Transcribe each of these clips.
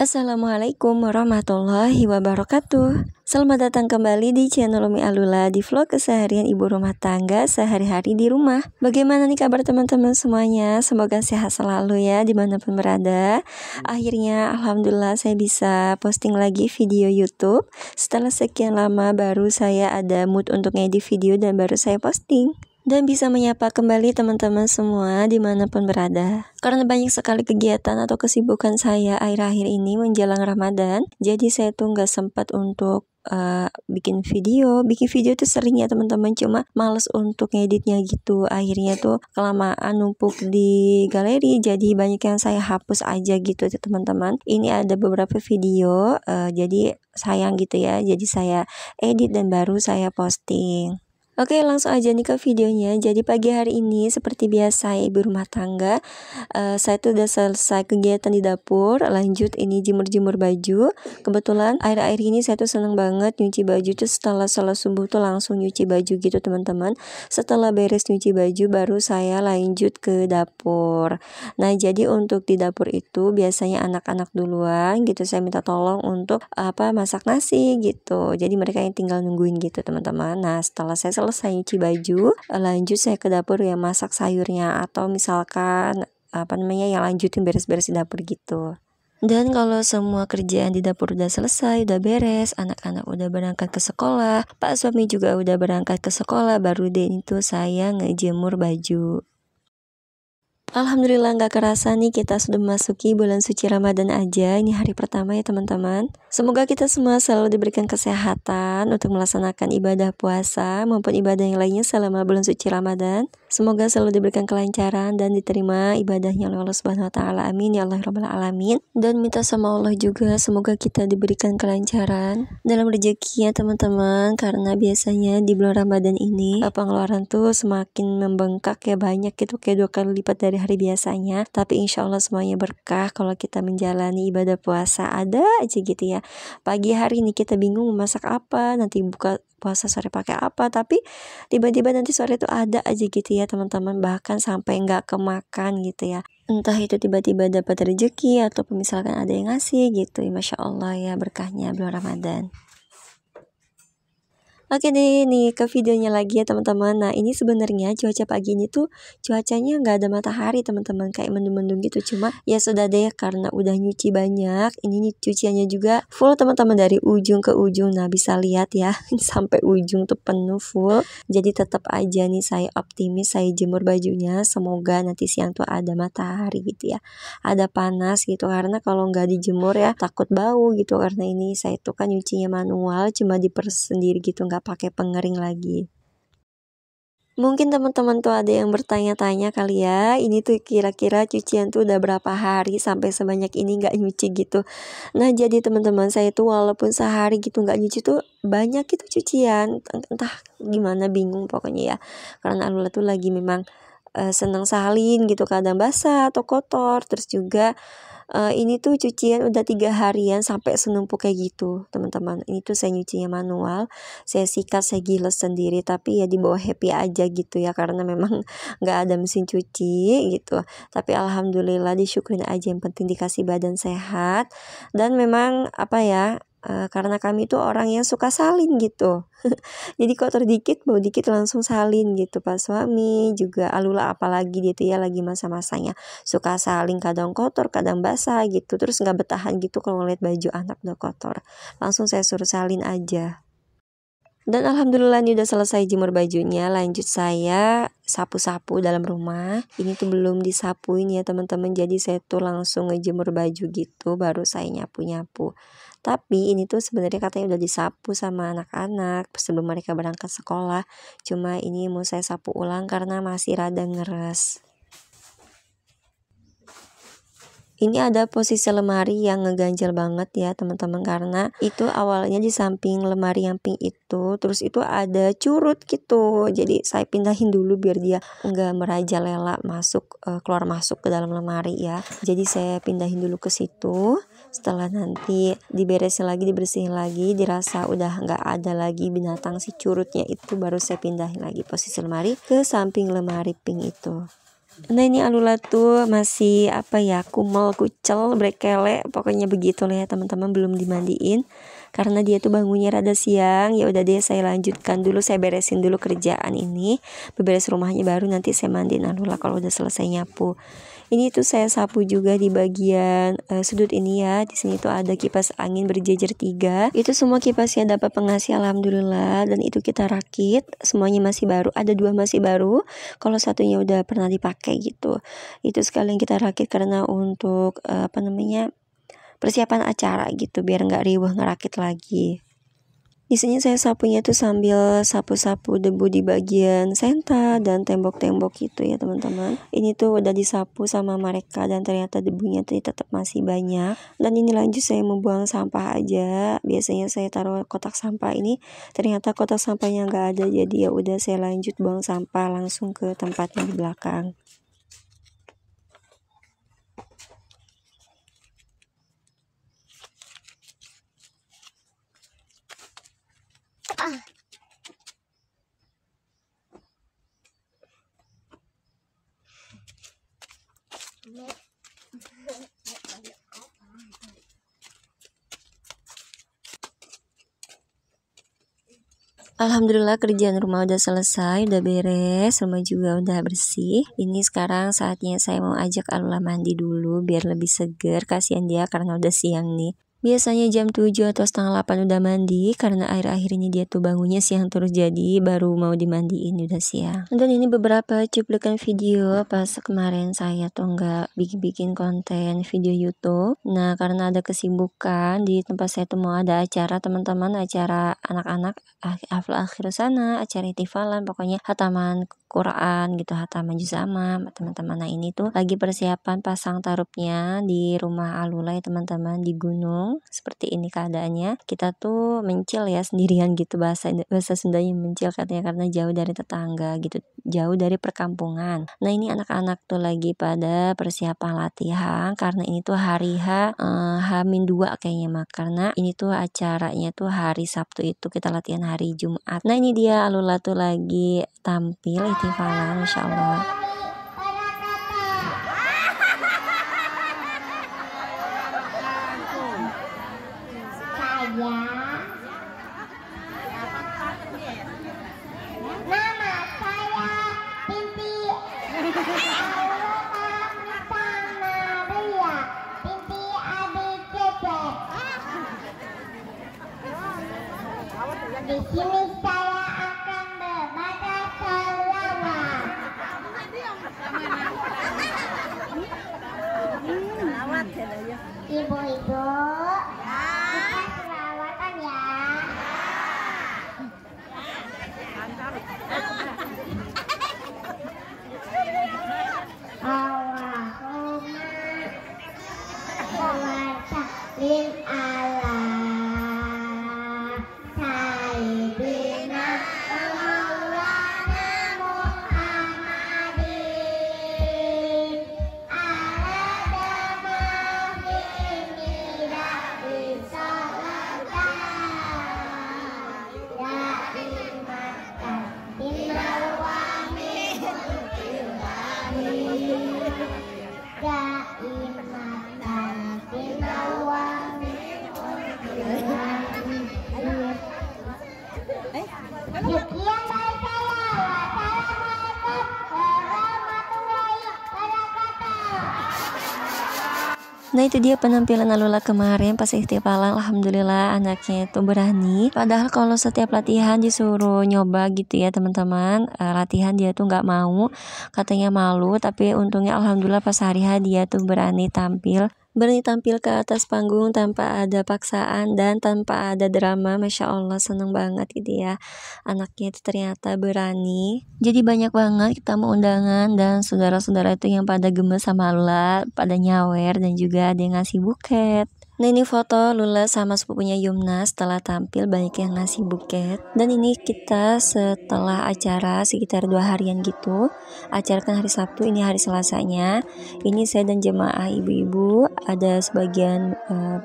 Assalamualaikum warahmatullahi wabarakatuh. Selamat datang kembali di channel Umi Alula di vlog keseharian ibu rumah tangga sehari-hari di rumah. Bagaimana nih kabar teman-teman semuanya? Semoga sehat selalu ya dimanapun berada. Akhirnya alhamdulillah saya bisa posting lagi video YouTube. Setelah sekian lama baru saya ada mood untuk ngedit video dan baru saya posting. Dan bisa menyapa kembali teman-teman semua dimanapun berada. Karena banyak sekali kegiatan atau kesibukan saya akhir-akhir ini menjelang Ramadan, jadi saya tuh nggak sempat untuk bikin video tuh sering ya teman-teman, cuma males untuk ngeditnya gitu. Akhirnya tuh kelamaan numpuk di galeri, jadi banyak yang saya hapus aja gitu ya teman-teman. Ini ada beberapa video, jadi sayang gitu ya, jadi saya edit dan baru saya posting. Oke, langsung aja nih ke videonya. Jadi pagi hari ini seperti biasa ibu rumah tangga, saya tuh udah selesai kegiatan di dapur, lanjut ini jemur-jemur baju. Kebetulan akhir-akhir ini saya tuh seneng banget nyuci baju tuh setelah sholat subuh tuh langsung nyuci baju gitu teman-teman. Setelah beres nyuci baju baru saya lanjut ke dapur. Nah jadi untuk di dapur itu biasanya anak-anak duluan gitu, saya minta tolong untuk masak nasi gitu. Jadi mereka yang tinggal nungguin gitu teman-teman. Nah setelah saya selesai nyuci baju, lanjut saya ke dapur ya masak sayurnya, atau misalkan yang lanjutin beres-beres di dapur gitu. Dan kalau semua kerjaan di dapur udah selesai, udah beres, anak-anak udah berangkat ke sekolah, Pak suami juga udah berangkat ke sekolah, baru deh itu saya ngejemur baju. Alhamdulillah gak kerasa nih kita sudah memasuki bulan suci Ramadan aja. Ini hari pertama ya teman-teman. Semoga kita semua selalu diberikan kesehatan untuk melaksanakan ibadah puasa maupun ibadah yang lainnya selama bulan suci Ramadan. Semoga selalu diberikan kelancaran dan diterima ibadahnya oleh Allah Subhanahu wa taala. Amin ya Allah rabbal alamin. Dan minta sama Allah juga semoga kita diberikan kelancaran dalam rezekinya teman-teman, karena biasanya di bulan Ramadan ini pengeluaran tuh semakin membengkak ya, banyak gitu, kayak 2 kali lipat dari hari biasanya. Tapi insya Allah semuanya berkah kalau kita menjalani ibadah puasa. Ada aja gitu ya, pagi hari ini kita bingung masak apa, nanti buka puasa sore pakai apa, tapi tiba-tiba nanti sore itu ada aja gitu ya teman-teman, bahkan sampai nggak kemakan gitu ya, entah itu tiba-tiba dapat rezeki atau misalkan ada yang ngasih gitu ya. Masya Allah ya berkahnya bulan Ramadan. Oke deh, nih ke videonya lagi ya teman-teman. Nah ini sebenarnya cuaca pagi ini tuh cuacanya nggak ada matahari teman-teman, kayak mendung-mendung gitu. Cuma ya sudah deh, karena udah nyuci banyak. Ini nih cuciannya juga full teman-teman dari ujung ke ujung. Nah bisa lihat ya, sampai ujung tuh penuh full. Jadi tetap aja nih saya optimis, saya jemur bajunya. Semoga nanti siang tuh ada matahari gitu ya, ada panas gitu. Karena kalau nggak dijemur ya takut bau gitu. Karena ini saya tuh kan nyucinya manual, cuma diperes sendiri gitu, nggak pakai pengering lagi. Mungkin teman-teman tuh ada yang bertanya-tanya kali ya, ini tuh kira-kira cucian tuh udah berapa hari sampai sebanyak ini nggak nyuci gitu. Nah jadi teman-teman, saya tuh walaupun sehari gitu nggak nyuci tuh banyak itu cucian, entah gimana, bingung pokoknya ya. Karena Alula tuh lagi memang senang salin gitu, kadang basah atau kotor. Terus juga ini tuh cucian udah 3 harian sampai senumpuk kayak gitu teman-teman. Ini tuh saya nyucinya manual, saya sikat, saya giles sendiri, tapi ya dibawa happy aja gitu ya, karena memang nggak ada mesin cuci gitu. Tapi alhamdulillah disyukurin aja, yang penting dikasih badan sehat. Dan memang karena kami tuh orang yang suka salin gitu. Jadi kotor dikit, bau dikit langsung salin gitu. Pas suami juga Alula apalagi gitu ya, lagi masa-masanya suka salin, kadang kotor kadang basah gitu. Terus nggak bertahan gitu kalau ngeliat baju anak udah kotor, langsung saya suruh salin aja. Dan alhamdulillah ini udah selesai jemur bajunya, lanjut saya sapu-sapu dalam rumah. Ini tuh belum disapuin ya teman-teman, jadi saya tuh langsung ngejemur baju gitu baru saya nyapu-nyapu. Tapi ini tuh sebenarnya katanya udah disapu sama anak-anak sebelum mereka berangkat sekolah, cuma ini mau saya sapu ulang karena masih rada ngeres. Ini ada posisi lemari yang ngeganjel banget ya teman-teman, karena itu awalnya di samping lemari yang pink itu, terus itu ada curut gitu. Jadi saya pindahin dulu biar dia nggak merajalela masuk keluar masuk ke dalam lemari ya. Jadi saya pindahin dulu ke situ. Setelah nanti diberesin lagi, dibersihin lagi, dirasa udah nggak ada lagi binatang si curutnya itu, baru saya pindahin lagi posisi lemari ke samping lemari pink itu. Nah ini Alula tuh masih kumel, kucel, brekele, pokoknya begitu lah ya teman-teman, belum dimandiin karena dia tuh bangunnya rada siang. Ya udah deh, saya lanjutkan dulu, saya beresin dulu kerjaan ini, beberes rumahnya, baru nanti saya mandiin Alula kalau udah selesai nyapu. Ini tuh saya sapu juga di bagian sudut ini ya. Di sini tuh ada kipas angin berjejer 3. Itu semua kipasnya dapat pengasih alhamdulillah, dan itu kita rakit. Semuanya masih baru, ada 2 masih baru. Kalau satunya udah pernah dipakai gitu. Itu sekalian kita rakit karena untuk persiapan acara gitu, biar nggak riuh ngerakit lagi. Di sini saya sapunya tuh sambil sapu-sapu debu di bagian senta dan tembok-tembok gitu ya teman-teman. Ini tuh udah disapu sama mereka dan ternyata debunya tuh tetap masih banyak. Dan ini lanjut saya membuang sampah aja. Biasanya saya taruh kotak sampah ini, ternyata kotak sampahnya nggak ada, jadi ya udah saya lanjut buang sampah langsung ke tempatnya di belakang. Alhamdulillah kerjaan rumah udah selesai, udah beres, rumah juga udah bersih. Ini sekarang saatnya saya mau ajak Alula mandi dulu biar lebih seger, kasihan dia karena udah siang nih. Biasanya jam 7 atau setengah 8 udah mandi, karena akhir-akhir ini dia tuh bangunnya siang terus, jadi baru mau dimandiin udah siang. Dan ini beberapa cuplikan video pas kemarin saya tuh nggak bikin konten video YouTube. Nah karena ada kesibukan di tempat saya tuh mau ada acara teman-teman, acara anak-anak, hafal akhir sana, acara ihtifalan, pokoknya hataman Quran gitu, hataman juz amma teman-teman. Nah ini tuh lagi persiapan pasang tarupnya di rumah Alula ya teman-teman, di gunung. Seperti ini keadaannya. Kita tuh mencil ya sendirian gitu, bahasa Sundanya mencil katanya, karena jauh dari tetangga gitu, jauh dari perkampungan. Nah ini anak-anak tuh lagi pada persiapan latihan karena ini tuh hari H-2 kayaknya mah, karena ini tuh acaranya tuh hari Sabtu, itu kita latihan hari Jumat. Nah ini dia Alula tuh lagi tampil ihtifalan, Masya Allah. Di sini saya akan membaca selawat. Ibu-ibu, kita selawatan ya. Allahumma sholli ala sayyidina maulana Muhammadin ala damahimi dari salatan daimatan dinawami daimatan dinawami. Sekian dari saya. Wassalamualaikum warahmatullahi wabarakatuh. Nah itu dia penampilan Alula kemarin pas ihtifalan. Alhamdulillah anaknya itu berani. Padahal kalau setiap latihan disuruh nyoba gitu ya teman-teman, latihan dia tuh nggak mau, katanya malu. Tapi untungnya alhamdulillah pas hari H dia tuh berani tampil ke atas panggung tanpa ada paksaan dan tanpa ada drama. Masya Allah, seneng banget gitu ya, anaknya itu ternyata berani. Jadi banyak banget kita mau undangan dan saudara-saudara itu yang pada gemes sama Alula, pada nyawer, dan juga ada yang ngasih buket. Nah ini foto Lula sama sepupunya Yumna setelah tampil banyak yang ngasih buket. Dan ini kita setelah acara sekitar 2 harian gitu. Acara kan hari Sabtu, ini hari Selasanya. Ini saya dan jemaah ibu-ibu, ada sebagian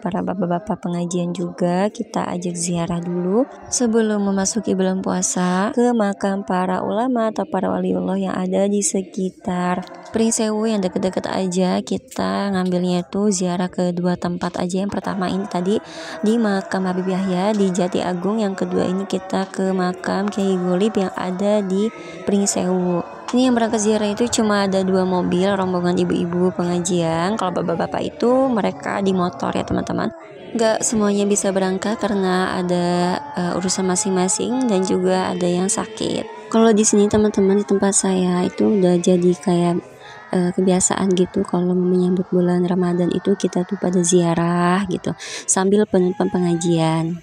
para bapak-bapak pengajian juga. Kita ajak ziarah dulu sebelum memasuki bulan puasa ke makam para ulama atau para waliullah yang ada di sekitar Pringsewu yang deket-deket aja. Kita ngambilnya itu ziarah ke 2 tempat aja. Yang pertama ini tadi di makam Habib Yahya di Jati Agung, yang kedua ini kita ke makam Kiai Golib yang ada di Pringsewu. Ini yang berangkat ziarah itu cuma ada 2 mobil rombongan ibu-ibu pengajian. Kalau bapak-bapak itu mereka di motor ya teman-teman. Gak semuanya bisa berangkat karena ada urusan masing-masing dan juga ada yang sakit. Kalau di sini teman-teman di tempat saya itu udah jadi kayak kebiasaan gitu, kalau menyambut bulan Ramadan itu kita tuh pada ziarah gitu sambil penutupan pengajian.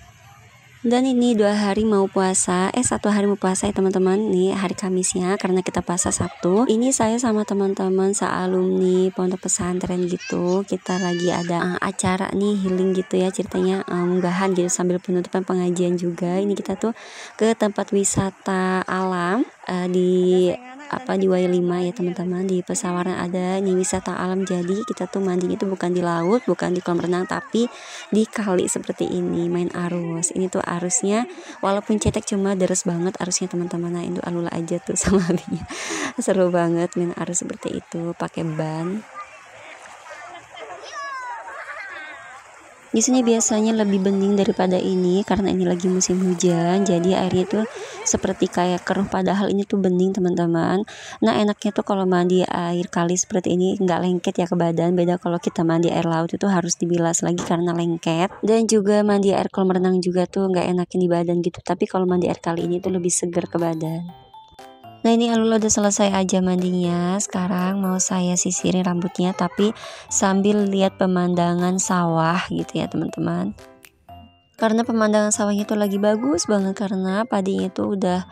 Dan ini 2 hari mau puasa, 1 hari mau puasa ya teman-teman. Nih hari Kamisnya karena kita puasa Sabtu. Ini saya sama teman-teman sealumni pondok pesantren gitu. Kita lagi ada acara nih healing gitu ya ceritanya, unggahan gitu sambil penutupan pengajian juga. Ini kita tuh ke tempat wisata alam di Y5 ya teman-teman, di Pesawaran ada nih wisata alam. Jadi kita tuh mandi itu bukan di laut, bukan di kolam renang, tapi di kali seperti ini, main arus. Ini tuh arusnya walaupun cetek cuma deres banget arusnya teman-teman. Nah itu Alula aja tuh sama abinya seru banget main arus seperti itu pakai ban. Di sini biasanya lebih bening daripada ini karena ini lagi musim hujan, jadi airnya tuh seperti kayak keruh padahal ini tuh bening teman-teman. Nah enaknya tuh kalau mandi air kali seperti ini nggak lengket ya ke badan. Beda kalau kita mandi air laut itu harus dibilas lagi karena lengket. Dan juga mandi air kolam renang juga tuh nggak enakin di badan gitu. Tapi kalau mandi air kali ini tuh lebih seger ke badan. Nah ini Alula udah selesai aja mandinya. Sekarang mau saya sisirin rambutnya tapi sambil lihat pemandangan sawah gitu ya teman-teman. Karena pemandangan sawahnya tuh lagi bagus banget karena padinya tuh udah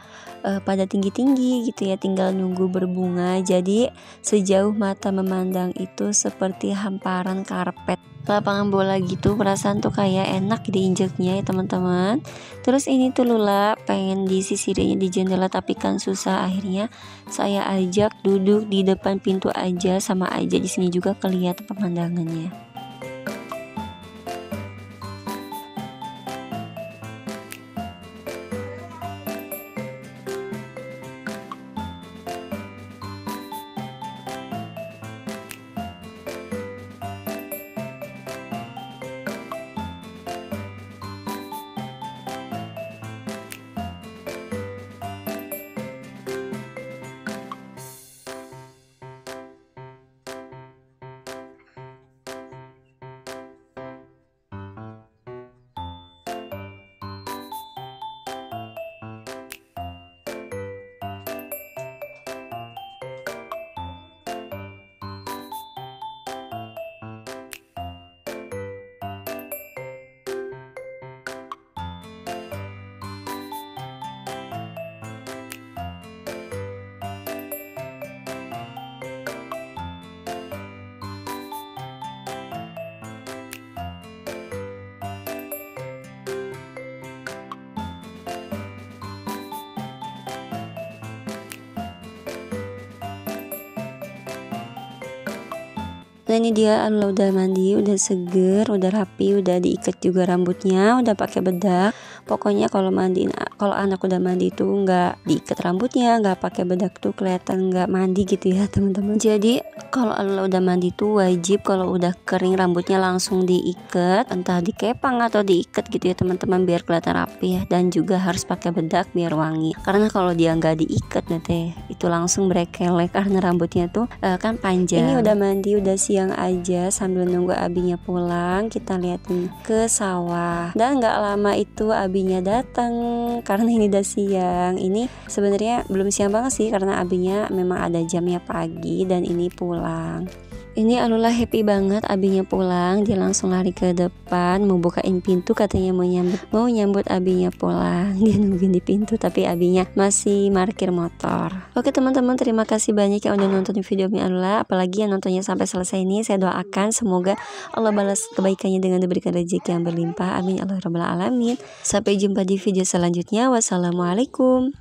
pada tinggi-tinggi gitu ya, tinggal nunggu berbunga. Jadi sejauh mata memandang itu seperti hamparan karpet lapangan bola gitu, perasaan tuh kayak enak diinjeknya ya teman-teman. Terus ini tuh Lula pengen disisirinnya di jendela tapi kan susah, akhirnya saya ajak duduk di depan pintu aja, sama aja di sini juga kelihatan pemandangannya. Nah ini dia Alula udah mandi, udah seger, udah rapi, udah diikat juga rambutnya, udah pakai bedak. Pokoknya kalau anak udah mandi itu nggak diikat rambutnya, nggak pakai bedak tuh kelihatan nggak mandi gitu ya teman-teman. Jadi kalau Alula udah mandi tuh wajib kalau udah kering rambutnya langsung diikat, entah dikepang atau diikat gitu ya teman-teman biar kelihatan rapi ya. Dan juga harus pakai bedak biar wangi. Karena kalau dia nggak diikat nanti itu langsung brekelek karena rambutnya tuh kan panjang. Ini udah mandi, udah siang aja sambil nunggu abinya pulang, kita liatin ke sawah. Dan nggak lama itu abinya datang karena ini udah siang. Ini sebenarnya belum siang banget sih karena abinya memang ada jamnya pagi dan ini pulang. Ini Alula happy banget abinya pulang. Dia langsung lari ke depan mau bukain pintu, katanya mau nyambut abinya pulang. Dia nungguin di pintu tapi abinya masih parkir motor. Oke teman-teman, terima kasih banyak yang udah nonton video Mi Alula, apalagi yang nontonnya sampai selesai ini. Saya doakan semoga Allah balas kebaikannya dengan diberikan rezeki yang berlimpah. Amin ya Allah rabbal alamin. Sampai jumpa di video selanjutnya. Wassalamualaikum.